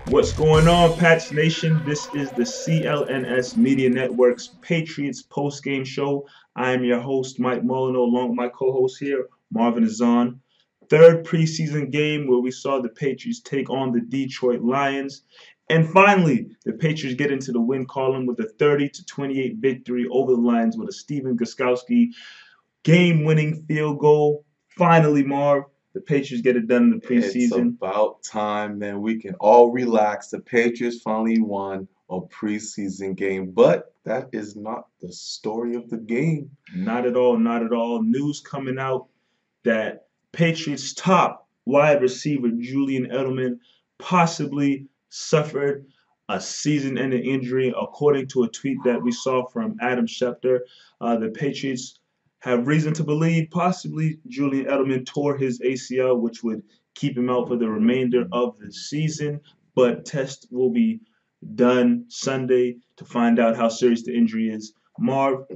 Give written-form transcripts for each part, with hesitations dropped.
What's going on, Pats Nation? This is the CLNS Media Network's Patriots post-game show. I am your host, Mike Molino, along with my co-host here, Marvin Azan. Third preseason game where we saw the Patriots take on the Detroit Lions. And finally, the Patriots get into the win column with a 30-28 victory over the Lions with a Stephen Gostkowski game-winning field goal. Finally, Marv, the Patriots get it done in the It's preseason. about time, man. We can all relax. The Patriots finally won a preseason game, but that is not the story of the game. Not at all, not at all. News coming out that Patriots top wide receiver Julian Edelman possibly suffered a season-ending injury, according to a tweet that we saw from Adam Schefter. The Patriots have reason to believe possibly Julian Edelman tore his ACL, which would keep him out for the remainder of the season. But tests will be done Sunday to find out how serious the injury is. Marv,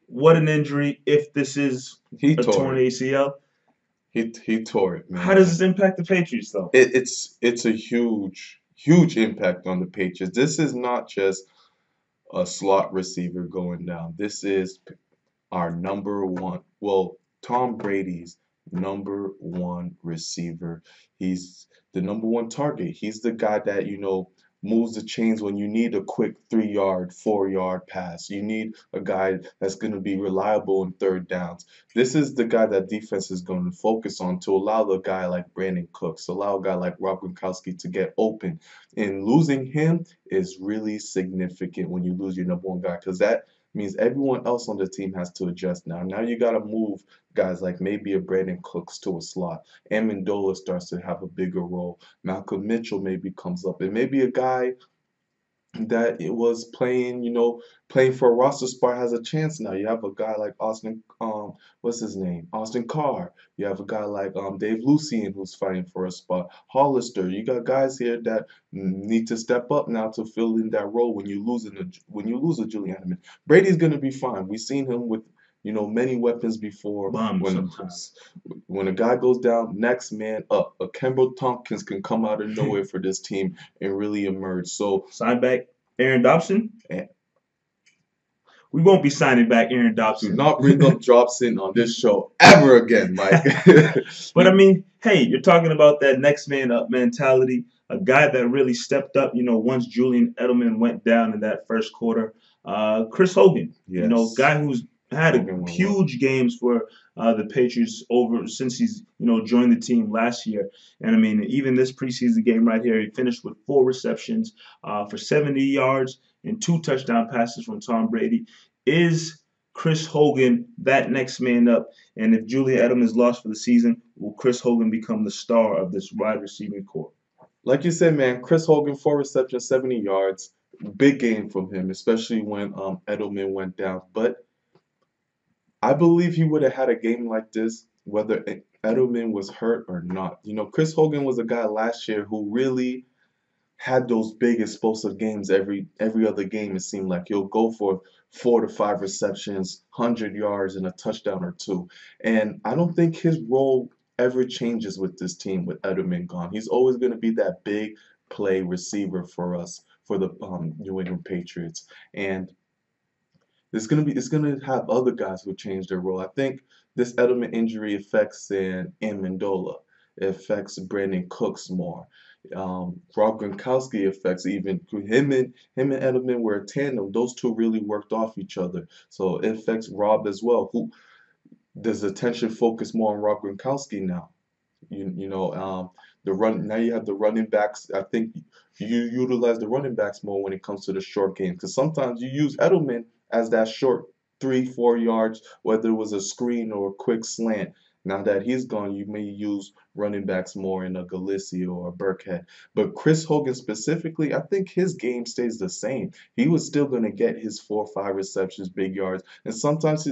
what an injury if this is He a tore torn it. ACL. He tore it, How does man. this impact the Patriots, though? It's a huge impact on the Patriots. This is not just a slot receiver going down. This is our number one, well, Tom Brady's number one receiver. He's the number one target. He's the guy that, moves the chains when you need a quick 3 yard, 4 yard pass. You need a guy that's going to be reliable in third downs. This is the guy that defense is going to focus on to allow the guy like Brandon Cooks, allow a guy like Rob Gronkowski to get open. And losing him is really significant when you lose your number one guy because that means everyone else on the team has to adjust now. Now you got to move guys like maybe a Brandon Cooks to a slot. Amendola starts to have a bigger role. Malcolm Mitchell maybe comes up. And maybe a guy that it was playing, playing for a roster spot has a chance now. You have a guy like Austin, what's his name? Austin Carr. You have a guy like Dave Lucien who's fighting for a spot. Hollister. You got guys here that need to step up now to fill in that role when when you lose a Julian Edelman. Brady's gonna be fine. We've seen him with many weapons before. Bum When sometimes. when a guy goes down, next man up. A Kemba Tompkins can come out of nowhere for this team and really emerge. So Sign back Aaron Dobson. eh, We won't be signing back Aaron do Dobson. not bring up Dropson on this show ever again, Mike. But I mean, hey, you're talking about that next man up mentality. A guy that really stepped up, once Julian Edelman went down in that first quarter. Chris Hogan, Yes, guy who's had Hogan went well. huge games for the Patriots over since he's, joined the team last year. And I mean, even this preseason game right here, he finished with 4 receptions for 70 yards and 2 touchdown passes from Tom Brady. Is Chris Hogan that next man up? And if Julian Edelman is lost for the season, will Chris Hogan become the star of this wide receiving core? Like you said, man, Chris Hogan, 4 receptions, 70 yards. Big game from him, especially when Edelman went down. But I believe he would have had a game like this whether Edelman was hurt or not. Chris Hogan was a guy last year who really had those big explosive games every other game. It seemed like he'll go for 4 to 5 receptions, 100 yards, and a touchdown or two. And I don't think his role ever changes with this team with Edelman gone. He's always going to be that big play receiver for us for the New England Patriots. And it's gonna have other guys who change their role. I think this Edelman injury affects Amendola. It affects Brandon Cooks more. Rob Gronkowski affects even him and Edelman were a tandem. Those two really worked off each other. So it affects Rob as well. Who does attention focus more on Rob Gronkowski now? The run now you have the running backs. I think you utilize the running backs more when it comes to the short game because sometimes you use Edelman as that short 3, 4 yards, whether it was a screen or a quick slant. Now that he's gone, you may use running backs more in a Gillislee or a Burkhead. But Chris Hogan specifically, I think his game stays the same. He was still going to get his 4 or 5 receptions, big yards, and sometimes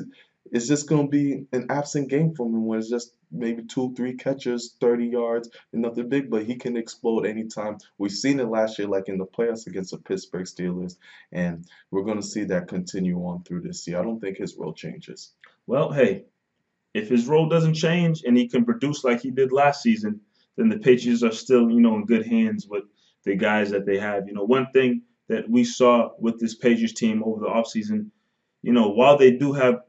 it's just going to be an absent game from him when it's just maybe 2, 3 catches, 30 yards, and nothing big, but he can explode anytime. We've seen it last year, like in the playoffs against the Pittsburgh Steelers, and we're going to see that continue on through this year. I don't think his role changes. Well, hey, if his role doesn't change and he can produce like he did last season, then the Patriots are still, in good hands with the guys that they have. One thing that we saw with this Patriots team over the offseason, while they do have,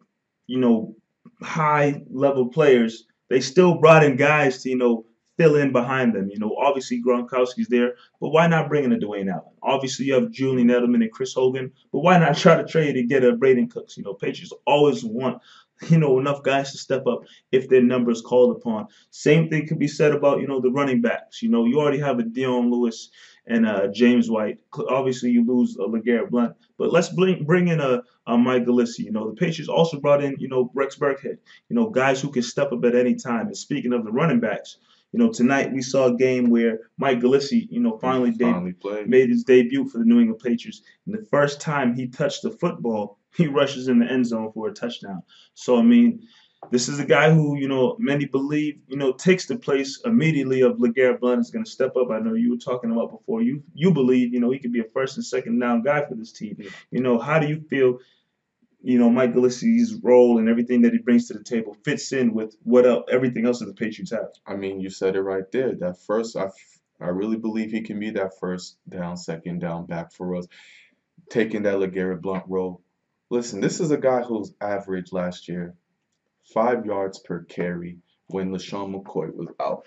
you know, high level players, they still brought in guys to, fill in behind them. Obviously Gronkowski's there, but why not bring in a Dwayne Allen? Obviously you have Julian Edelman and Chris Hogan, but why not try to trade and get a Braden Cooks? Patriots always want, enough guys to step up if their number is called upon. Same thing could be said about, the running backs. You already have a Dion Lewis and James White. Obviously you lose a LeGarrette Blount, but let's bring in a Mike Gillislee. The Patriots also brought in, Rex Burkhead. Guys who can step up at any time. And speaking of the running backs, tonight we saw a game where Mike Gillislee, Finally played. made his debut for the New England Patriots. And the first time he touched the football, he rushes in the end zone for a touchdown. So, I mean, this is a guy who, many believe, takes the place immediately of LeGarrette Blount is going to step up. I know you were talking about before. You believe, he could be a first and second down guy for this team. How do you feel, Mike Gillislee's role and everything that he brings to the table fits in with everything else that the Patriots have? I mean, you said it right there. That first, I really believe he can be that first down, second down back for us, taking that LeGarrette Blount role. Listen, this is a guy whose average last year 5 yards per carry when LaShawn McCoy was out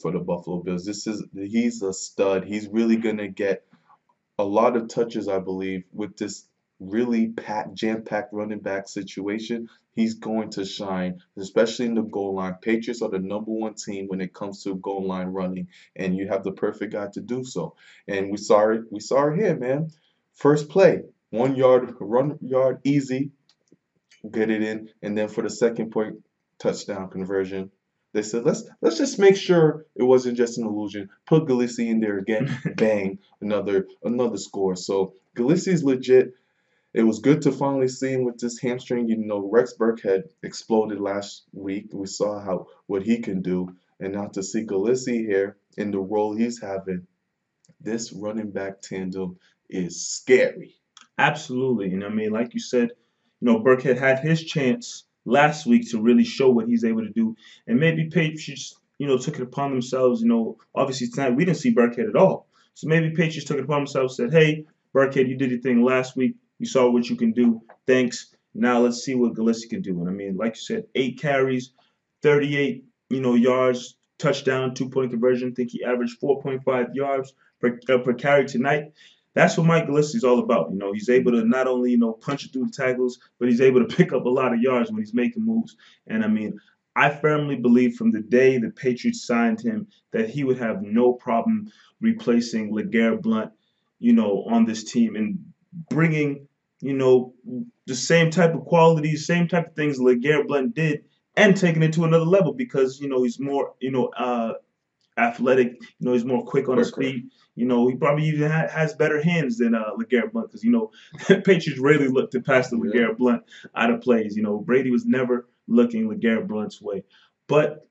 for the Buffalo Bills. He's a stud. He's really gonna get a lot of touches, I believe, with this really jam-packed running back situation. He's going to shine, especially in the goal line. Patriots are the #1 team when it comes to goal line running, and you have the perfect guy to do so. And we saw it. We saw it here, man. First play, 1 yard, run yard, easy, get it in, and then for the second point touchdown conversion, they said let's just make sure it wasn't just an illusion. Put Gillislee in there again, bang, another score. So Gillislee's legit. It was good to finally see him with this hamstring. Rex Burkhead exploded last week. We saw what he can do, and now to see Gillislee here in the role he's having, this running back tandem is scary. Absolutely. And I mean, like you said, Burkhead had his chance last week to really show what he's able to do. And maybe Patriots, took it upon themselves. Obviously tonight we didn't see Burkhead at all. So maybe Patriots took it upon themselves, said, hey, Burkhead, you did your thing last week. We saw what you can do. Thanks. Now let's see what Gillislee can do. And I mean, like you said, 8 carries, 38, yards, touchdown, 2-point conversion. I think he averaged 4.5 yards per carry tonight. That's what Mike Gillislee is all about. He's able to not only, punch it through the tackles, but he's able to pick up a lot of yards when he's making moves. And I mean, I firmly believe from the day the Patriots signed him that he would have no problem replacing LeGarrette Blount, on this team and bringing, the same type of qualities, same type of things LeGarrette Blount did and taking it to another level because, he's more, athletic. He's more quick on his feet. He probably even has better hands than LeGarrette Blount because, Patriots rarely look to pass the LeGarrette Blount out of plays. Brady was never looking LeGarrette Blount's way. But,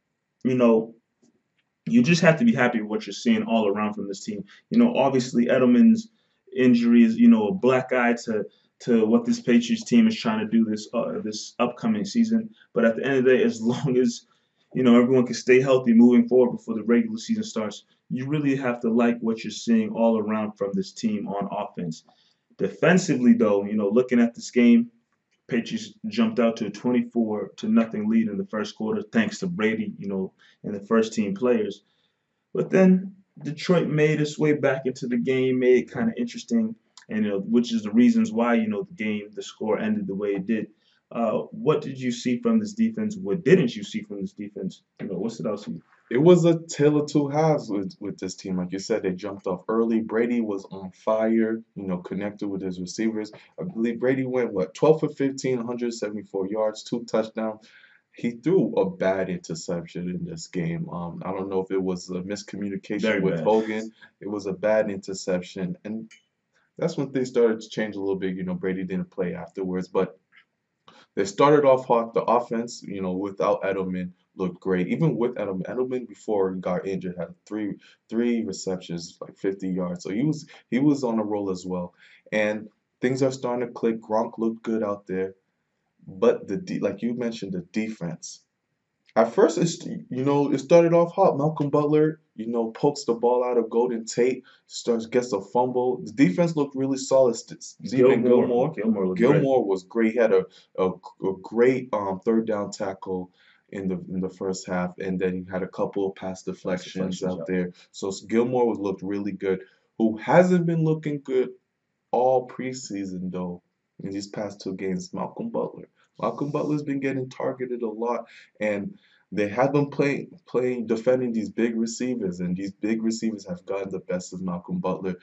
you just have to be happy with what you're seeing all around from this team. Obviously Edelman's injury is, a black eye to what this Patriots team is trying to do this upcoming season. But at the end of the day, as long as everyone can stay healthy moving forward before the regular season starts, you really have to like what you're seeing all around from this team on offense. Defensively, though, looking at this game, Patriots jumped out to a 24-0 lead in the first quarter, thanks to Brady, and the first team players. But then Detroit made its way back into the game, made it kind of interesting, and which is the reasons why the score ended the way it did. What did you see from this defense? What didn't you see from this defense? What stood out to you? It was a tale of two halves with this team. Like you said, they jumped off early. Brady was on fire, connected with his receivers. I believe Brady went, 12 for 15, 174 yards, 2 touchdowns. He threw a bad interception in this game. I don't know if it was a miscommunication with Hogan. It was a bad interception. And that's when things started to change a little bit. Brady didn't play afterwards. But they started off hot. The offense, without Edelman, looked great. Even with Edelman before he got injured had three receptions, like 50 yards. So he was on a roll as well. And things are starting to click. Gronk looked good out there. But like you mentioned, the defense. At first, it started off hot. Malcolm Butler, pokes the ball out of Golden Tate, gets a fumble. The defense looked really solid. Stephen Gilmore, Gilmore looked great. Gilmore was great. He had a great third down tackle in the first half, and then he had a couple of pass deflections out there. So Gilmore looked really good. Who hasn't been looking good all preseason though in these past two games? Malcolm Butler. Malcolm Butler's been getting targeted a lot, and they have been playing defending these big receivers, and these big receivers have gotten the best of Malcolm Butler.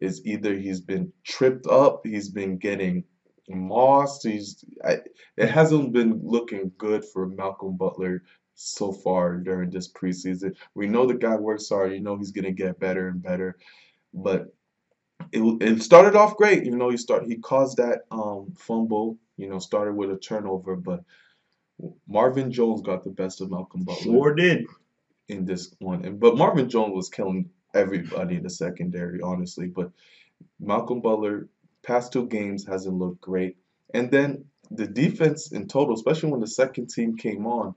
Is either he's been tripped up, he's been getting mossed. It hasn't been looking good for Malcolm Butler so far during this preseason. We know the guy works hard. He's gonna get better and better, but it started off great. He caused that fumble. Started with a turnover, but Marvin Jones got the best of Malcolm Butler Sure did. in this one. But Marvin Jones was killing everybody in the secondary, honestly. But Malcolm Butler, past two games, hasn't looked great. And then the defense in total, especially when the second team came on,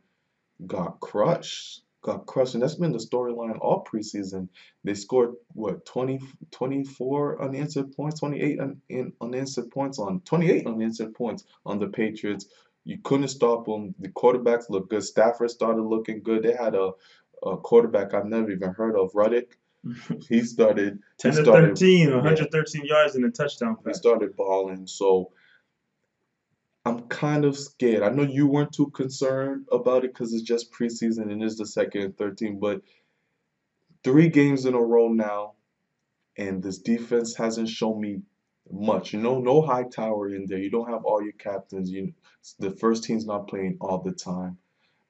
got crushed. Got crushed. And that's been the storyline all preseason. They scored, what, 24 unanswered points, 28 unanswered points on the Patriots. You couldn't stop them. The quarterbacks looked good. Stafford started looking good. They had a quarterback I've never even heard of, Ruddick. He started 10 to 13, 113 yards and a touchdown he pass. started balling. So I'm kind of scared. I know you weren't too concerned about it because it's just preseason and it's the second and 13, but 3 games in a row now, and this defense hasn't shown me much. No Hightower in there. You don't have all your captains. The first team's not playing all the time.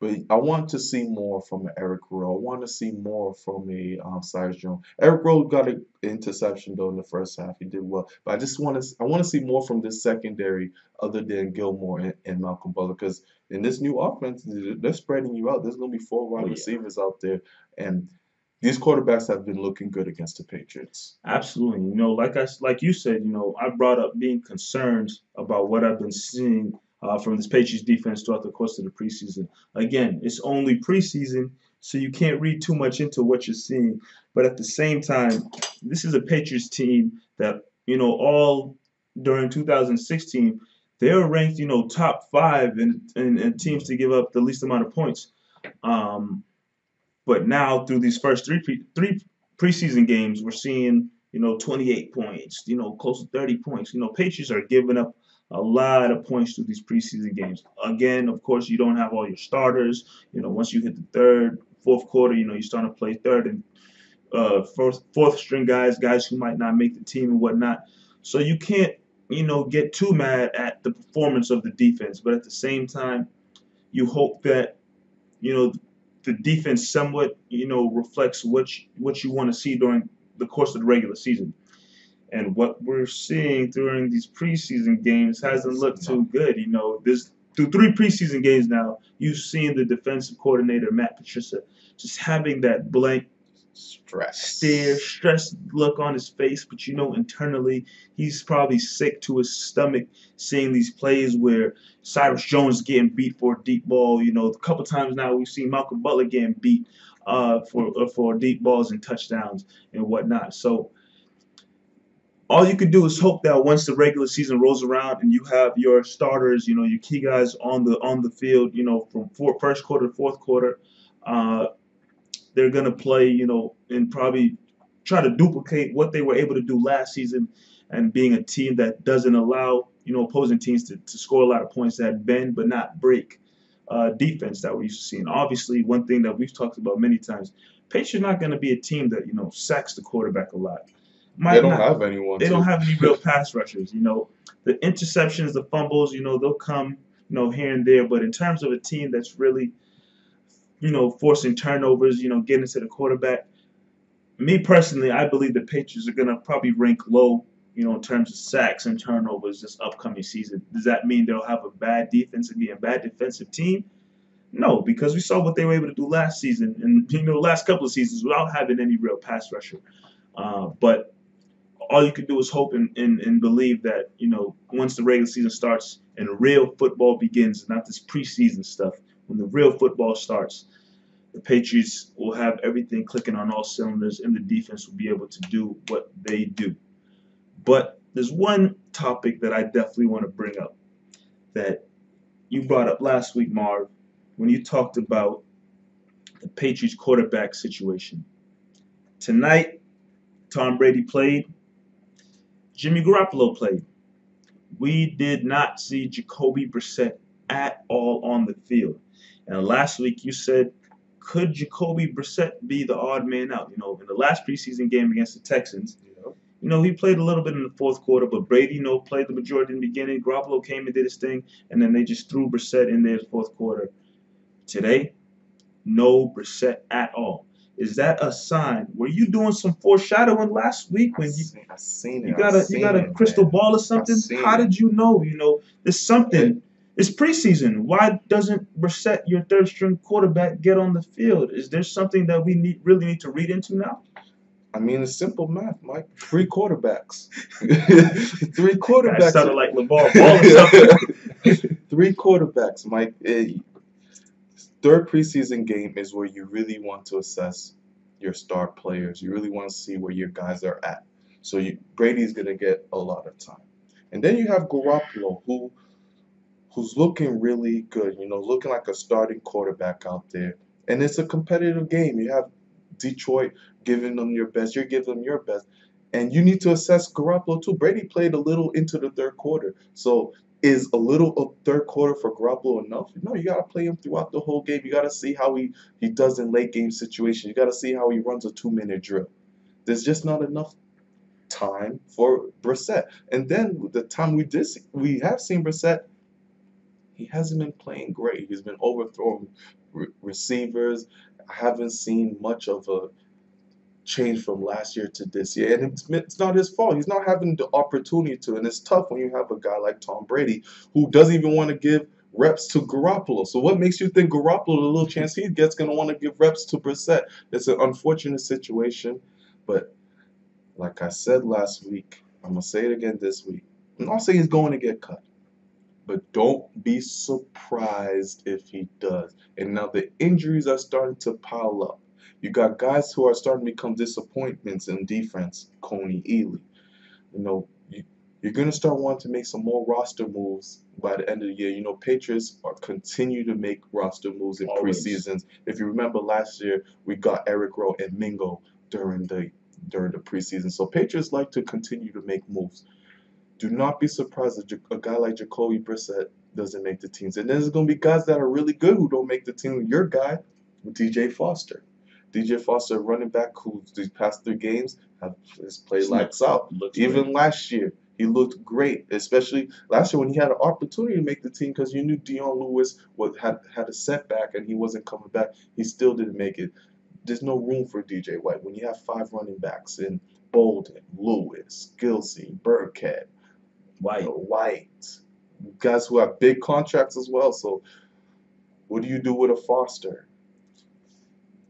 But I want to see more from Eric Rowe. I want to see more from a Cyrus Jones. Eric Rowe got an interception though in the first half. He did well, but I want to see more from this secondary other than Gilmore and Malcolm Butler, because in this new offense they're spreading you out. There's going to be 4 wide receivers out there, and these quarterbacks have been looking good against the Patriots. Absolutely. Like you said, I brought up being concerned about what I've been seeing from this Patriots defense throughout the course of the preseason. Again, it's only preseason, so you can't read too much into what you're seeing. But at the same time, this is a Patriots team that, all during 2016, they were ranked, top 5 in teams to give up the least amount of points. But now through these first three preseason games, we're seeing 28 points, close to 30 points. Patriots are giving up a lot of points through these preseason games. Again, of course, you don't have all your starters. Once you hit the third, fourth quarter, you start to play third and fourth string guys who might not make the team and whatnot. So you can't get too mad at the performance of the defense. But at the same time, you hope that the defense somewhat, reflects what you want to see during the course of the regular season. And what we're seeing during these preseason games hasn't looked too good. Through 3 preseason games now, you've seen the defensive coordinator, Matt Patricia, just having that blank stressed look on his face. But internally, he's probably sick to his stomach seeing these plays where Cyrus Jones getting beat for a deep ball. A couple times now we've seen Malcolm Butler getting beat for deep balls and touchdowns and whatnot. So all you can do is hope that once the regular season rolls around and you have your starters, your key guys on the field, from first quarter to fourth quarter, they're going to play, and probably try to duplicate what they were able to do last season, and being a team that doesn't allow, opposing teams to score a lot of points, that bend but not break defense that we're used to seeing. Obviously, one thing that we've talked about many times, Patriots are not going to be a team that, sacks the quarterback a lot. They don't have anyone. They don't have any real pass rushers. The interceptions, the fumbles, they'll come, here and there. But in terms of a team that's really, forcing turnovers, getting to the quarterback, me personally, I believe the Patriots are going to probably rank low, in terms of sacks and turnovers this upcoming season. Does that mean they'll have a bad defense and be a bad defensive team? No, because we saw what they were able to do last season and, last couple of seasons without having any real pass rusher. But all you can do is hope and believe that, once the regular season starts and real football begins, not this preseason stuff, when the real football starts, the Patriots will have everything clicking on all cylinders, and the defense will be able to do what they do. But there's one topic that I definitely want to bring up that you brought up last week, Marv, when you talked about the Patriots quarterback situation. Tonight, Tom Brady played. Jimmy Garoppolo played. We did not see Jacoby Brissett at all on the field. And last week you said, could Jacoby Brissett be the odd man out? In the last preseason game against the Texans, he played a little bit in the fourth quarter, but Brady, played the majority in the beginning. Garoppolo came and did his thing, and then they just threw Brissett in there the fourth quarter. Today, no Brissett at all. Is that a sign? Were you doing some foreshadowing last week when I seen it. you got a crystal ball or something? How did you know? There's something. It's preseason. Why doesn't Brissett, your third string quarterback, get on the field? Is there something that we really need to read into now? I mean, it's simple math, Mike. 3 quarterbacks. 3 quarterbacks. That sounded like LeVar Ball or something. 3 quarterbacks, Mike. Third preseason game is where you really want to assess your star players. You really want to see where your guys are at. So Brady's going to get a lot of time. And then you have Garoppolo, who's looking really good, looking like a starting quarterback out there. And it's a competitive game. You have Detroit giving them your best. You're giving them your best. And you need to assess Garoppolo too. Brady played a little into the third quarter. So is a little of third quarter for Garoppolo enough? No, you got to play him throughout the whole game. You got to see how he does in late game situations. You got to see how he runs a 2-minute drill. There's just not enough time for Brissett. And then the time we have seen Brissett, he hasn't been playing great. He's been overthrowing receivers. I haven't seen much of a change from last year to this year, and it's not his fault. He's not having the opportunity to, and it's tough when you have a guy like Tom Brady who doesn't even want to give reps to Garoppolo. So what makes you think Garoppolo, the little chance he gets, going to want to give reps to Brissett? It's an unfortunate situation, but like I said last week, I'm going to say it again this week. I'm not saying he's going to get cut, but don't be surprised if he does. And now the injuries are starting to pile up. You got guys who are starting to become disappointments in defense. Coney Ely. You're going to start wanting to make some more roster moves by the end of the year. Patriots continue to make roster moves in preseasons. If you remember last year, we got Eric Rowe and Mingo during the preseason. So Patriots like to continue to make moves. Do not be surprised if a guy like Jacoby Brissett doesn't make the teams. And then there's going to be guys that are really good who don't make the team. Your guy, DJ Foster. DJ Foster, running back, who these past 3 games has played lights out. Even last year, he looked great, especially last year when he had an opportunity to make the team because you knew Dion Lewis had a setback and he wasn't coming back. He still didn't make it. There's no room for DJ White. When you have 5 running backs in Bolden, Lewis, Gillislee, Burkhead, White, guys who have big contracts as well. So what do you do with a Foster?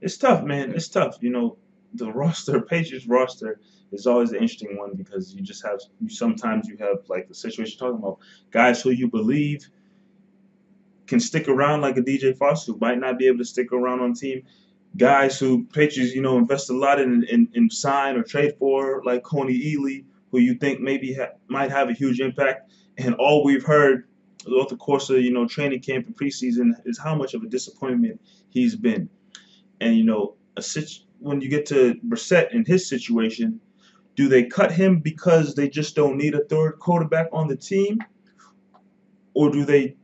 It's tough, man. It's tough. The Patriots roster is always an interesting one because sometimes you have like the situation you're talking about, guys who you believe can stick around like a DJ Foster who might not be able to stick around on team. Guys who Patriots, invest a lot in sign or trade for, like Coney Ely, who you think maybe might have a huge impact. And all we've heard throughout the course of, training camp and preseason is how much of a disappointment he's been. And, when you get to Brissett in his situation, do they cut him because they just don't need a third quarterback on the team? Or do they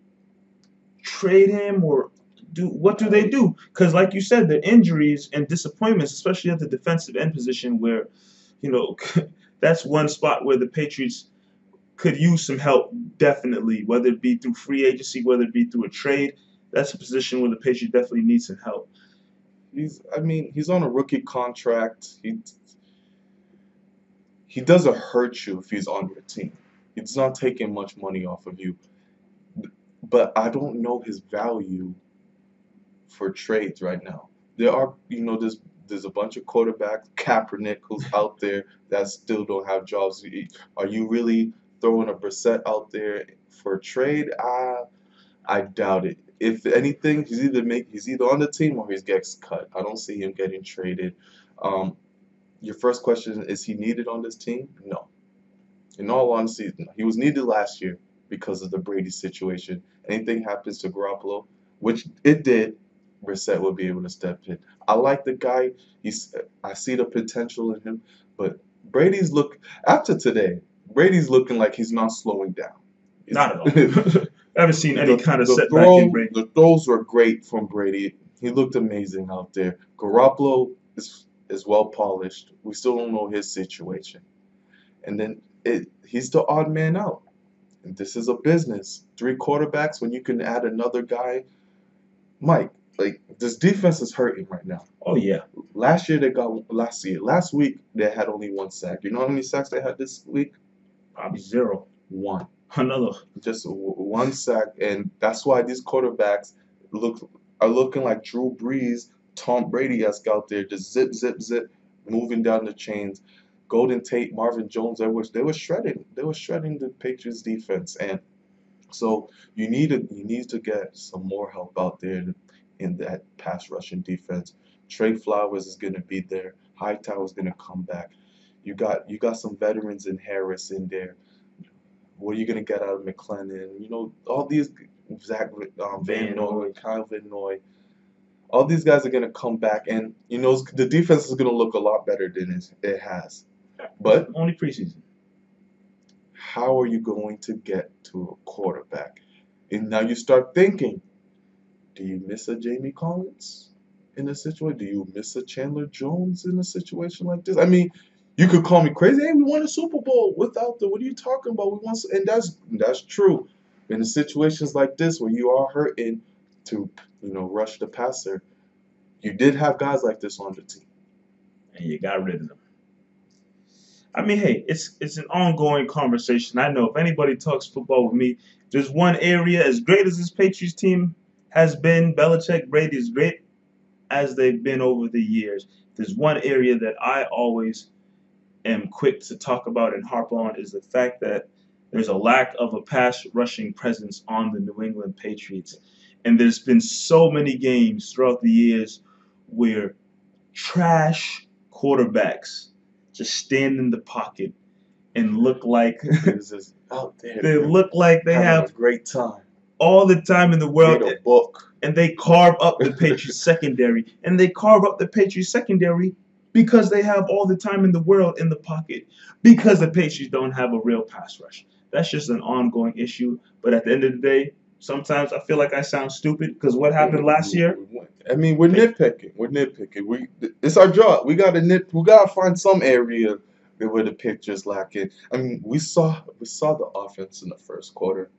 trade him? Or what do they do? Because like you said, the injuries and disappointments, especially at the defensive end position where, that's one spot where the Patriots could use some help, definitely, whether it be through free agency, whether it be through a trade. That's a position where the Patriots definitely need some help. He's on a rookie contract. He doesn't hurt you if he's on your team. He's not taking much money off of you. But I don't know his value for trades right now. There are, there's a bunch of quarterbacks, Kaepernick, who's out there that still don't have jobs. Are you really throwing a Brissett out there for a trade? I doubt it. if anything, he's either on the team or he gets cut. I don't see him getting traded. Um, your first question is he needed on this team? No. In all honesty, he was needed last year because of the Brady situation. Anything happens to Garoppolo, which it did, Brissett will be able to step in. I like the guy. I see the potential in him, but Brady's look after today. Brady's looking like he's not slowing down. Not at all. I haven't seen any kind of setback in Brady. The throws were great from Brady. He looked amazing out there. Garoppolo is well polished. We still don't know his situation. And then he's the odd man out. And this is a business. 3 quarterbacks when you can add another guy. Mike, like this defense is hurting right now. Oh yeah. Last week they had only 1 sack. You know how many sacks they had this week? Probably 0. 1. Another. Just 1 sack, and that's why these quarterbacks are looking like Drew Brees, Tom Brady-esque out there, just zip, zip, zip, moving down the chains. Golden Tate, Marvin Jones, they were shredding the Patriots defense, and so you need to get some more help out there in that pass rushing defense. Trey Flowers is going to be there. Hightower is going to come back. You got some veterans in Harris in there. What are you going to get out of McLennan? You know, all these Zach Van Noy, Kyle Van Noy. All these guys are going to come back, and you know the defense is going to look a lot better than it has. But only preseason. How are you going to get to a quarterback? And now you start thinking, do you miss a Jamie Collins in a situation? Do you miss a Chandler Jones in a situation like this? I mean, you could call me crazy. Hey, we won a Super Bowl without what are you talking about? We won, and that's true. In situations like this where you are hurting to rush the passer, you did have guys like this on the team, and you got rid of them. I mean, hey, it's an ongoing conversation. I know if anybody talks football with me, there's one area, as great as this Patriots team has been, Belichick, Brady, as great as they've been over the years, there's one area that I always am quick to talk about and harp on is the fact that there's a lack of a pass rushing presence on the New England Patriots. And there's been so many games throughout the years where trash quarterbacks just stand in the pocket and look like out there. They look like they have a great time, all the time in the world. Read a book. And they carve up the Patriots secondary, and they carve up the Patriots secondary because they have all the time in the world in the pocket, because the Patriots don't have a real pass rush. That's just an ongoing issue. But at the end of the day, sometimes I feel like I sound stupid because what happened last year? I mean, we're nitpicking. It's our job. We gotta find some area where the picture's lacking. I mean, we saw the offense in the first quarter.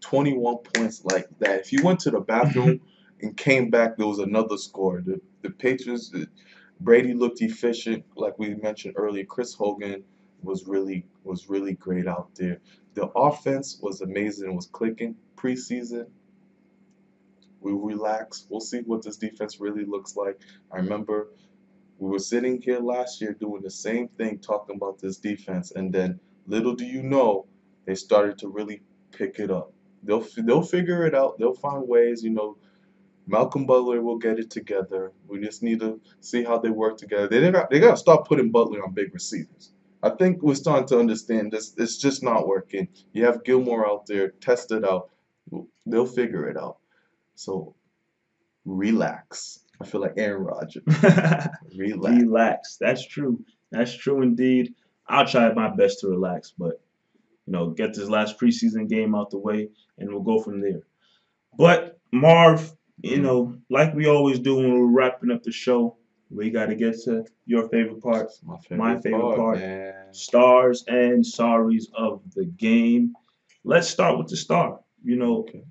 21 points like that. If you went to the bathroom and came back, there was another score. The Patriots, Brady looked efficient, like we mentioned earlier. Chris Hogan was really great out there. The offense was amazing. It was clicking. Preseason, we relax. We'll see what this defense really looks like. I remember we were sitting here last year doing the same thing, talking about this defense, and then little do you know, they started to really pick it up. They'll figure it out. They'll find ways. Malcolm Butler will get it together. We just need to see how they work together. They got to stop putting Butler on big receivers. I think we're starting to understand this. It's just not working. You have Gilmore out there. Test it out. They'll figure it out. So relax. I feel like Aaron Rodgers. Relax. Relax. That's true. That's true indeed. I'll try my best to relax, but get this last preseason game out the way, and we'll go from there. But Marv, like we always do when we're wrapping up the show, we got to get to your favorite part. My favorite part. Man. Stars and sorries of the game. Let's start with the star. Okay.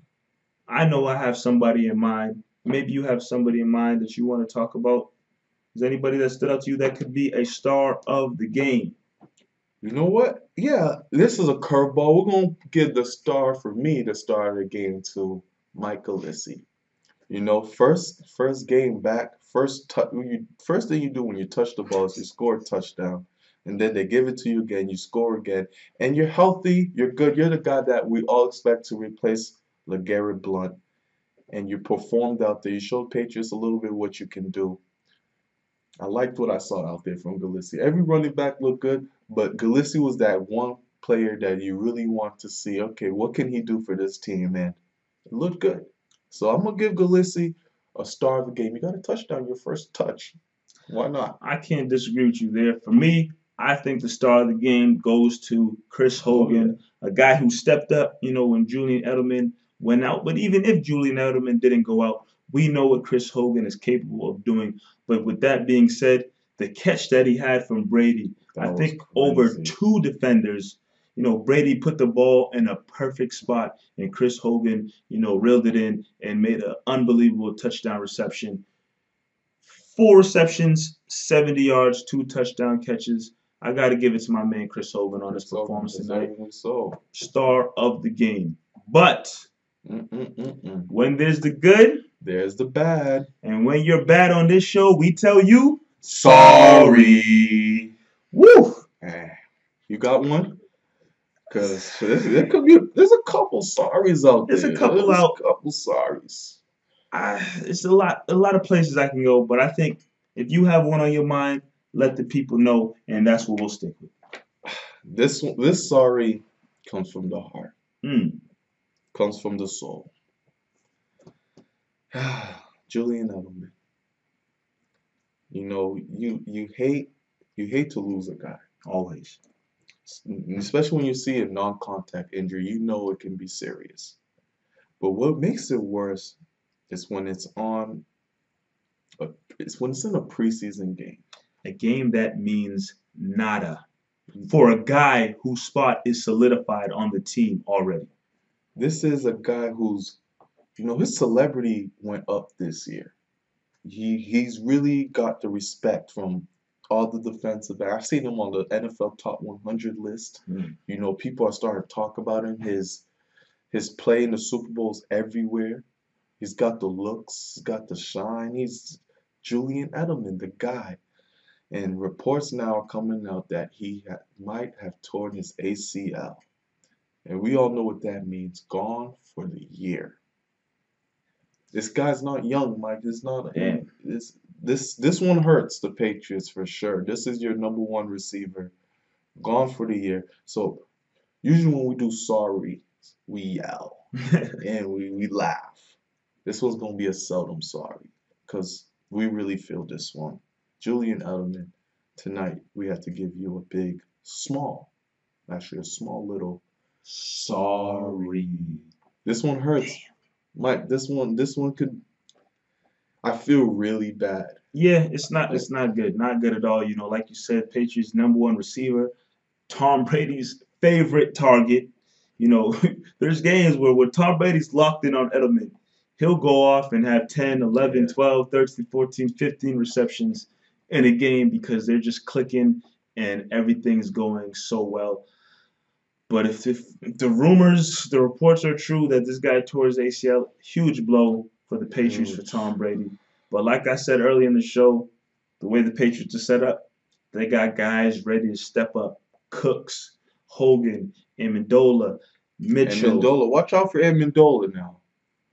I know I have somebody in mind. Maybe you have somebody in mind that you want to talk about. Is anybody that stood out to you that could be a star of the game? You know what? Yeah, this is a curveball. We're going to give the star for me, the star of the game, to Mike Gillislee. First game back, first thing you do when you touch the ball is you score a touchdown. And then they give it to you again, you score again. And you're healthy, you're good. You're the guy that we all expect to replace LeGarrette Blount. and you performed out there. You showed Patriots a little bit what you can do. I liked what I saw out there from Gillislee. Every running back looked good, but Gillislee was that one player that you really want to see. Okay, what can he do for this team, man? It looked good. So I'm gonna give Gillislee a star of the game. You got a touchdown, your first touch. Why not? I can't disagree with you there. For me, I think the star of the game goes to Chris Hogan, a guy who stepped up, when Julian Edelman went out. But even if Julian Edelman didn't go out, we know what Chris Hogan is capable of doing. But with that being said, the catch that he had from Brady, I think over two defenders, Brady put the ball in a perfect spot, and Chris Hogan, reeled it in and made an unbelievable touchdown reception. 4 receptions, 70 yards, 2 touchdown catches. I got to give it to my man Chris Hogan on his performance tonight. Star of the game. But when there's the good, there's the bad. And when you're bad on this show, we tell you, sorry. Woo! You got one? Because there's a couple sorries out there. There's a couple sorries. It's a lot of places I can go, but I think if you have one on your mind, let the people know, and that's what we'll stick with. This sorry comes from the heart. Comes from the soul. Julian Edelman. You hate to lose a guy. Always. Especially when you see a non-contact injury, it can be serious. But what makes it worse is when it's in a preseason game. A game that means nada for a guy whose spot is solidified on the team already. This is a guy who's, his celebrity went up this year. He's really got the respect from all the defensive backs. I've seen him on the NFL top 100 list. People are starting to talk about him. His play in the Super Bowls everywhere. He's got the looks. He's got the shine. He's Julian Edelman, the guy. And reports now are coming out that he might have torn his ACL. And we all know what that means. Gone for the year. This guy's not young, Mike. It's not. This one hurts the Patriots for sure. This is your number 1 receiver. Gone for the year. So usually when we do sorry, we yell and we laugh. This one's going to be a seldom sorry because we really feel this one. Julian Edelman, tonight we have to give you a small little sorry. This one hurts. Mike, this one could. I feel really bad. Yeah, it's not good. Not good at all. Like you said, Patriots' number 1 receiver, Tom Brady's favorite target. There's games where Tom Brady's locked in on Edelman, he'll go off and have 10, 11, 12, 13, 14, 15 receptions in a game because they're just clicking and everything's going so well. But if the reports are true that this guy tore his ACL, huge blow for the Patriots, for Tom Brady. But like I said earlier in the show, the way the Patriots are set up, they got guys ready to step up. Cooks, Hogan, Amendola, Mitchell. Amendola, watch out for Amendola now.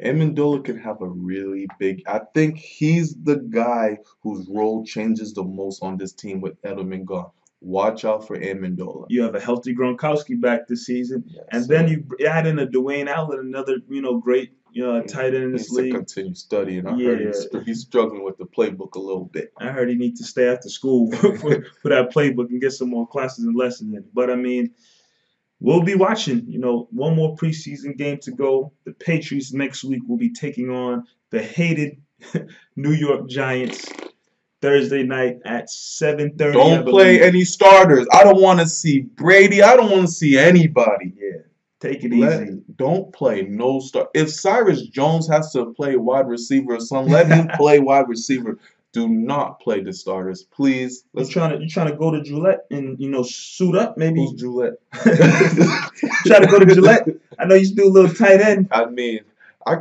Amendola can have a really big. I think he's the guy whose role changes the most on this team with Edelman gone. Watch out for Amendola. You have a healthy Gronkowski back this season, and then you add in a Dwayne Allen, another great tight end in this league. He needs to continue studying. I heard he's struggling with the playbook a little bit. I heard he needs to stay after school for that playbook and get some more classes and lessons in. But I mean, we'll be watching. One more preseason game to go. The Patriots next week will be taking on the hated New York Giants. Thursday night at 7:30. Don't play any starters. I don't want to see Brady. I don't want to see anybody. Yeah, take it easy. Don't play no start. If Cyrus Jones has to play wide receiver or something, let him play wide receiver. Do not play the starters, please. You trying to go to Gillette and suit up? Maybe. Who's Gillette? Try to go to Gillette. I know you used to do a little tight end. I mean, I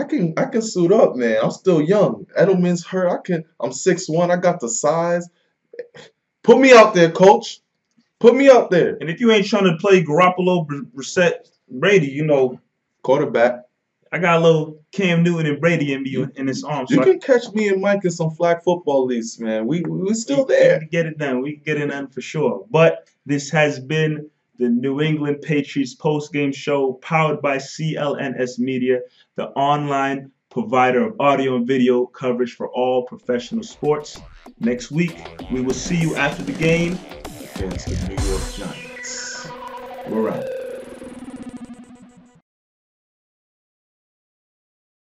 can suit up, man. I'm still young. Edelman's hurt. I'm 6'1". I got the size. Put me out there, coach. Put me out there. And if you ain't trying to play Garoppolo, Brissett, Brady, quarterback. I got a little Cam Newton and Brady in me You, in this arm, you so can catch me and Mike in some flag football leagues, man. We're still we there. can get it done. We can get it done for sure. But this has been the New England Patriots post-game show powered by CLNS Media, the online provider of audio and video coverage for all professional sports. Next week, we will see you after the game Against the New York Giants. We're out.